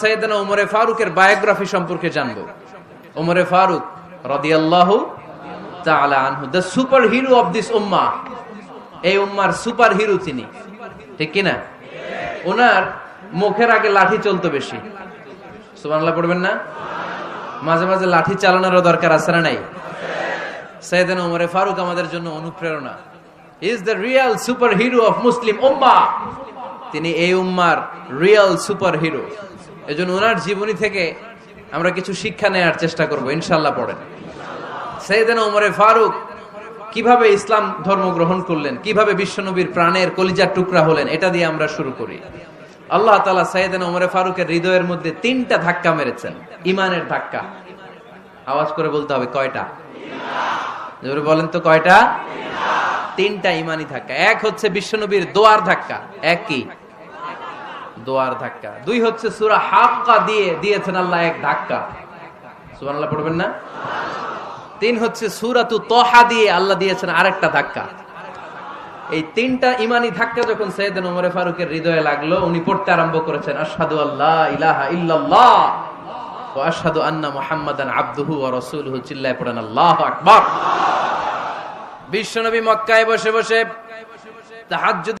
সাইয়েদনা উমরে ফারুকের বায়োগ্রাফি সম্পর্কে জানবো। উমরে ফারুক রাদিয়াল্লাহু তাআলা আনহু, the superhero of this উম্মাহ। এই উম্মার সুপার হিরো তিনি, ঠিক কিনা? ওনার মুখের আগে লাঠি চলতো বেশি। সুবহানাল্লাহ পড়বেন না? মাঝে মাঝে লাঠি চালানোরও দরকার আছে না নাই? সাইয়েদনা উমরে ফারুক আমাদের জন্য অনুপ্রেরণা। He is the real superhero of Muslim উম্মাহ। তিনি এই উম্মার রিয়েল সুপার হিরো। এজন্য ওনার জীবনী থেকে আমরা কিছু শিক্ষা নেওয়ার চেষ্টা করব ইনশাআল্লাহ। পড়েন সাইয়েদনা উমরে ফারুক কিভাবে ইসলাম ধর্ম গ্রহণ করলেন, কিভাবে বিশ্বনবীর প্রাণের কলিজার টুকরা হলেন, এটা দিয়ে আমরা শুরু করি। আল্লাহ তাআলা সাইয়েদনা উমরে ফারুকের হৃদয়ের মধ্যে 3টা ধাক্কা মেরেছেন, ইমানের ধাক্কা। আওয়াজ করে বলতে হবে কয়টা? জোরে বলেন তো কয়টা? 3টা ইমানি ধাক্কা। এক হচ্ছে বিশ্বনবীর দোয়ার ধাক্কা। এক কি? দোয়ার ধাক্কা। 2 হচ্ছে সূরা হাক্কা দিয়ে দিয়েছেন আল্লাহ এক ধাক্কা। সুবহানাল্লাহ পড়বেন না? 3 হচ্ছে সূরাতু তাহা দিয়ে আল্লাহ দিয়েছেন আরেকটা ধাক্কা। এই 3টা ইমানি ধাক্কা যখন সাইয়েদনা উমরে ফারুকের হৃদয়ে লাগলো, উনি পড়তে আরম্ভ করেছেন আশহাদু আল্লা ইলাহা ইল্লাল্লাহ ওয়া আশহাদু আন্না মুহাম্মাদান আবদুহু ওয়া রাসূলুহু। চিল্লায়ে পড়েন আল্লাহু আকবার। বিশ্বনবী মক্কায় বসে বসে তাহাজ্জুদ